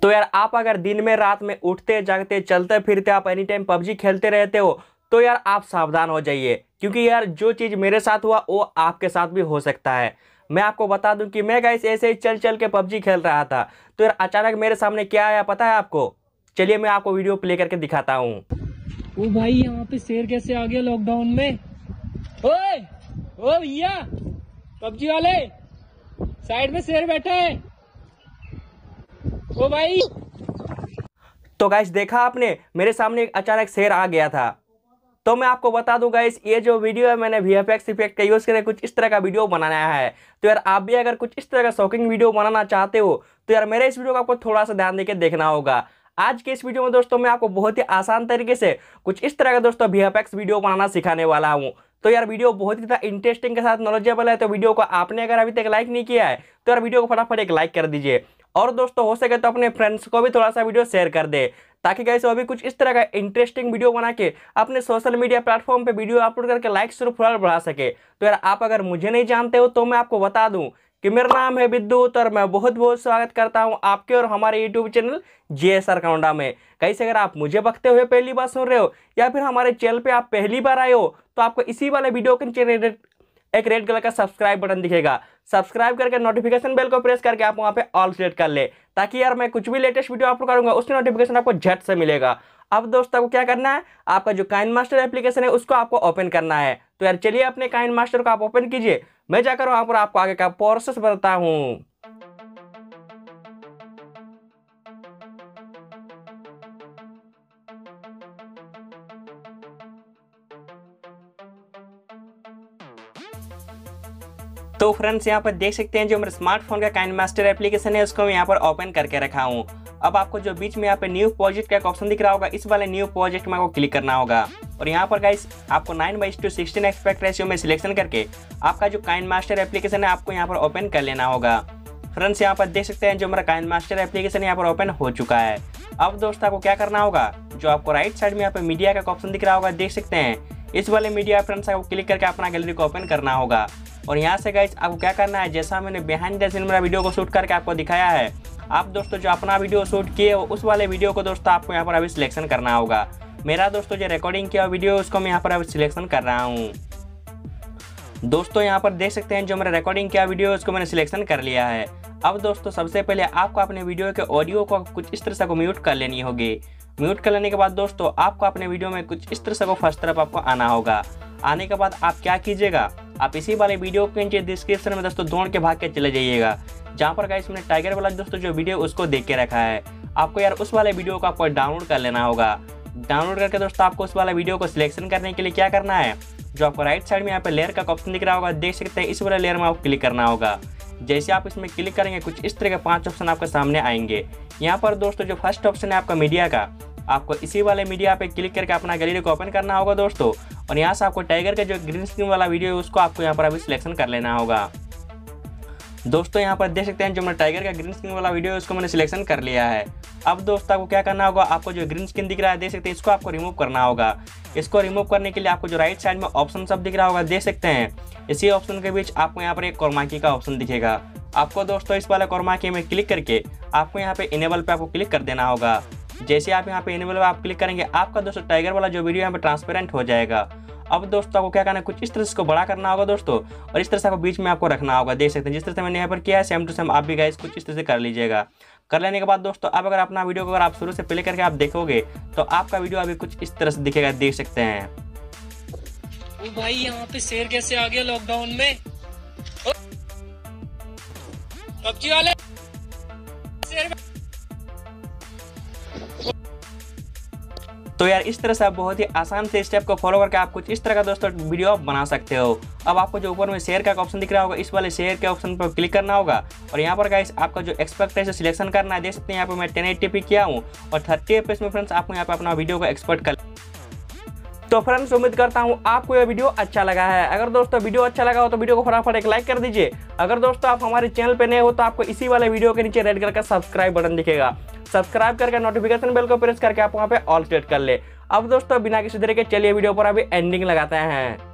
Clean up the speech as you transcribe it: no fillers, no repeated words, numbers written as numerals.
तो यार आप अगर दिन में रात में उठते जागते चलते फिरते आप एनी टाइम पबजी खेलते रहते हो तो यार आप सावधान हो जाइए, क्योंकि यार जो चीज़ मेरे साथ हुआ वो आपके साथ भी हो सकता है। मैं आपको बता दूं कि मैं गाइस ऐसे ही चल चल के पबजी खेल रहा था, तो यार अचानक मेरे सामने क्या आया पता है आपको? चलिए मैं आपको वीडियो प्ले करके दिखाता हूँ। ओ भाई यहाँ पे शेर कैसे आ गया लॉकडाउन में? ओए ओ भैया पबजी वाले, साइड में शेर बैठा है। ओ भाई, तो गाइस देखा आपने, मेरे सामने एक अचानक शेर आ गया था। तो मैं आपको बता दूं गाइस, ये जो वीडियो है मैंने वीएफएक्स इफेक्ट का यूज करके कुछ इस तरह का वीडियो बनाया है। तो यार आप भी अगर कुछ इस तरह का शॉकिंग वीडियो बनाना चाहते हो तो यार मेरे इस वीडियो को आपको थोड़ा सा ध्यान देकर देखना होगा। आज के इस वीडियो में दोस्तों मैं आपको बहुत ही आसान तरीके से कुछ इस तरह का दोस्तों वीएफएक्स वीडियो बनाना सिखाने वाला हूँ। तो यार वीडियो बहुत ही इंटरेस्टिंग के साथ नॉलेजेबल है, तो वीडियो को आपने अगर अभी तक लाइक नहीं किया है तो यार वीडियो को फटाफट एक लाइक कर दीजिए, और दोस्तों हो सके तो अपने फ्रेंड्स को भी थोड़ा सा वीडियो शेयर कर दे, ताकि गाइस वो भी कुछ इस तरह का इंटरेस्टिंग वीडियो बना के अपने सोशल मीडिया प्लेटफॉर्म पे वीडियो अपलोड करके लाइक्स और फॉलोअर बढ़ा सके। तो यार आप अगर मुझे नहीं जानते हो तो मैं आपको बता दूं कि मेरा नाम है विद्युत और मैं बहुत बहुत स्वागत करता हूं आपके और हमारे यूट्यूब चैनल jsrkalonda में। कैसे अगर आप मुझे बकते हुए पहली बार सुन रहे हो या फिर हमारे चैनल पे आप पहली बार आए हो तो आपको इसी वाले वीडियो के नीचे एक रेड कलर का सब्सक्राइब बटन दिखेगा। सब्सक्राइब करके नोटिफिकेशन बेल को प्रेस करके आप वहाँ पे ऑल सेलेक्ट कर ले, ताकि यार मैं कुछ भी लेटेस्ट वीडियो अपलोड करूंगा उसकी नोटिफिकेशन आपको झट से मिलेगा। अब दोस्तों को क्या करना है, आपका जो काइनमास्टर एप्लीकेशन है उसको आपको ओपन करना है। तो यार चलिए अपने काइनमास्टर को आप ओपन कीजिए, मैं जाकर वहाँ पर आपको आगे का प्रोसेस बताता हूँ। तो फ्रेंड्स यहाँ पर देख सकते हैं जो मेरे स्मार्टफोन का काइनमास्टर एप्लीकेशन है उसको मैं यहाँ पर ओपन करके रखा हूँ। अब आपको जो बीच में यहाँ पे न्यू प्रोजेक्ट का एक ऑप्शन दिख रहा होगा, इस वाले न्यू प्रोजेक्ट में आपको क्लिक करना होगा, और यहाँ पर गाइस आपको 9:16 एस्पेक्ट रेशियो में सिलेक्शन करके आपका जो काइनमास्टर एप्लीकेशन है आपको यहाँ पर ओपन कर लेना होगा। फ्रेंड्स यहाँ पर देख सकते हैं जो मेरा काइनमास्टर एप्लीकेशन यहाँ पर ओपन हो चुका है। अब दोस्तों आपको क्या करना होगा, जो आपको राइट साइड में यहाँ पे मीडिया का ऑप्शन दिख रहा होगा, देख सकते हैं इस वाले मीडिया फ्रेंड्स आपको क्लिक करके अपना गैलरी को ओपन करना होगा। और यहाँ से गाइस आपको क्या करना है, जैसा मैंने बिहाइंड द सीन मेरा वीडियो को शूट करके आपको दिखाया है, आप दोस्तों जो अपना वीडियो शूट किए हो उस वाले वीडियो को दोस्तों आपको यहाँ पर अभी सिलेक्शन करना होगा। मेरा दोस्तों जो रिकॉर्डिंग किया वीडियो उसको मैं यहाँ पर अभी सिलेक्शन कर रहा हूँ। दोस्तों यहाँ पर देख सकते हैं जो मेरा रिकॉर्डिंग किया वीडियो उसको मैंने सिलेक्शन कर लिया है। अब दोस्तों सबसे पहले आपको अपने वीडियो के ऑडियो को कुछ इस तरह से म्यूट कर लेनी होगी। म्यूट कर लेने के बाद दोस्तों आपको अपने वीडियो में कुछ इस तरह से को फर्स्ट तरफ आपको आना होगा। आने के बाद आप क्या कीजिएगा, आप इसी वाले वीडियो के नीचे डिस्क्रिप्शन में दोस्तों दौड़ के भाग के चले जाइएगा, जहाँ पर गाइस मैंने टाइगर वाला दोस्तों जो वीडियो उसको देख के रखा है। आपको यार उस वाले वीडियो को आपको डाउनलोड कर लेना होगा। डाउनलोड करके दोस्तों आपको उस वाला वीडियो को सिलेक्शन करने के लिए क्या करना है, जो आपको राइट साइड में यहाँ पे लेयर का ऑप्शन दिख रहा होगा, देख सकते हैं इस वाले लेयर में आपको क्लिक करना होगा। जैसे आप इसमें क्लिक करेंगे कुछ इस तरह के 5 ऑप्शन आपके सामने आएंगे। यहाँ पर दोस्तों जो फर्स्ट ऑप्शन है आपका मीडिया का, आपको इसी वाले मीडिया पे क्लिक करके अपना गैलरी को ओपन करना होगा दोस्तों, और यहाँ से आपको टाइगर का जो ग्रीन स्क्रीन वाला वीडियो है उसको आपको यहाँ पर अभी सिलेक्शन कर लेना होगा। दोस्तों यहाँ पर देख सकते हैं जो मेरा टाइगर का ग्रीन स्क्रीन वाला वीडियो है उसको मैंने सिलेक्शन कर लिया है। अब दोस्तों आपको क्या करना होगा, आपको जो ग्रीन स्क्रीन दिख रहा है देख सकते हैं इसको आपको रिमूव करना होगा। इसको रिमूव करने के लिए आपको जो राइट साइड में ऑप्शन सब दिख रहा होगा, देख सकते हैं इसी ऑप्शन के बीच आपको यहाँ पर एक कोरमाकी का ऑप्शन दिखेगा। आपको दोस्तों इस वाले कोरमाकी में क्लिक करके आपको यहाँ पे इनेबल पे आपको क्लिक कर देना होगा। जैसे आप यहाँ पे इनेबल पे आप क्लिक करेंगे आपका दोस्तों टाइगर वाला जो वीडियो यहाँ पे ट्रांसपेरेंट हो जाएगा। अब दोस्तों आपको क्या करना है, कुछ इस तरह से इसको बड़ा करना होगा दोस्तों, और इस तरह से आपको बीच में आपको रखना होगा। देख सकते हैं जिस तरह से मैंने यहाँ पर किया है सेम टू सेम आप भी गाइस कुछ इस तरह से कर लीजिएगा। कर लेने के बाद दोस्तों अब अगर अपना वीडियो को अगर आप शुरू से प्ले करके आप देखोगे तो आपका वीडियो अभी कुछ इस तरह से दिखेगा, देख सकते हैं। ओ भाई यहाँ पे शेर कैसे आ गया लॉकडाउन में? पबजी वाले शेर। तो यार इस तरह से आप बहुत ही आसान से स्टेप को फॉलो करके आप कुछ इस तरह का दोस्तों वीडियो आप बना सकते हो। अब आपको जो ऊपर में शेयर का ऑप्शन दिख रहा होगा इस वाले शेयर के ऑप्शन पर क्लिक करना होगा, और यहाँ पर गाइस आपका जो एक्सपोर्ट है सिलेक्शन करना है। देख सकते हैं यहाँ पर मैं 1080p किया हूँ और 30 fps में फ्रेंड्स आपको यहाँ पे अपना वीडियो को एक्सपोर्ट कर। तो फ्रेंड्स उम्मीद करता हूँ आपको ये वीडियो अच्छा लगा है। अगर दोस्तों वीडियो अच्छा लगा हो तो वीडियो को फटाफट एक लाइक कर दीजिए। अगर दोस्तों आप हमारे चैनल पे नए हो तो आपको इसी वाले वीडियो के नीचे रेड कलर का सब्सक्राइब बटन दिखेगा। सब्सक्राइब करके नोटिफिकेशन बेल को प्रेस करके आप वहाँ पे ऑल सेट कर ले। अब दोस्तों बिना किसी तरह के चलिए वीडियो पर अभी एंडिंग लगाते हैं।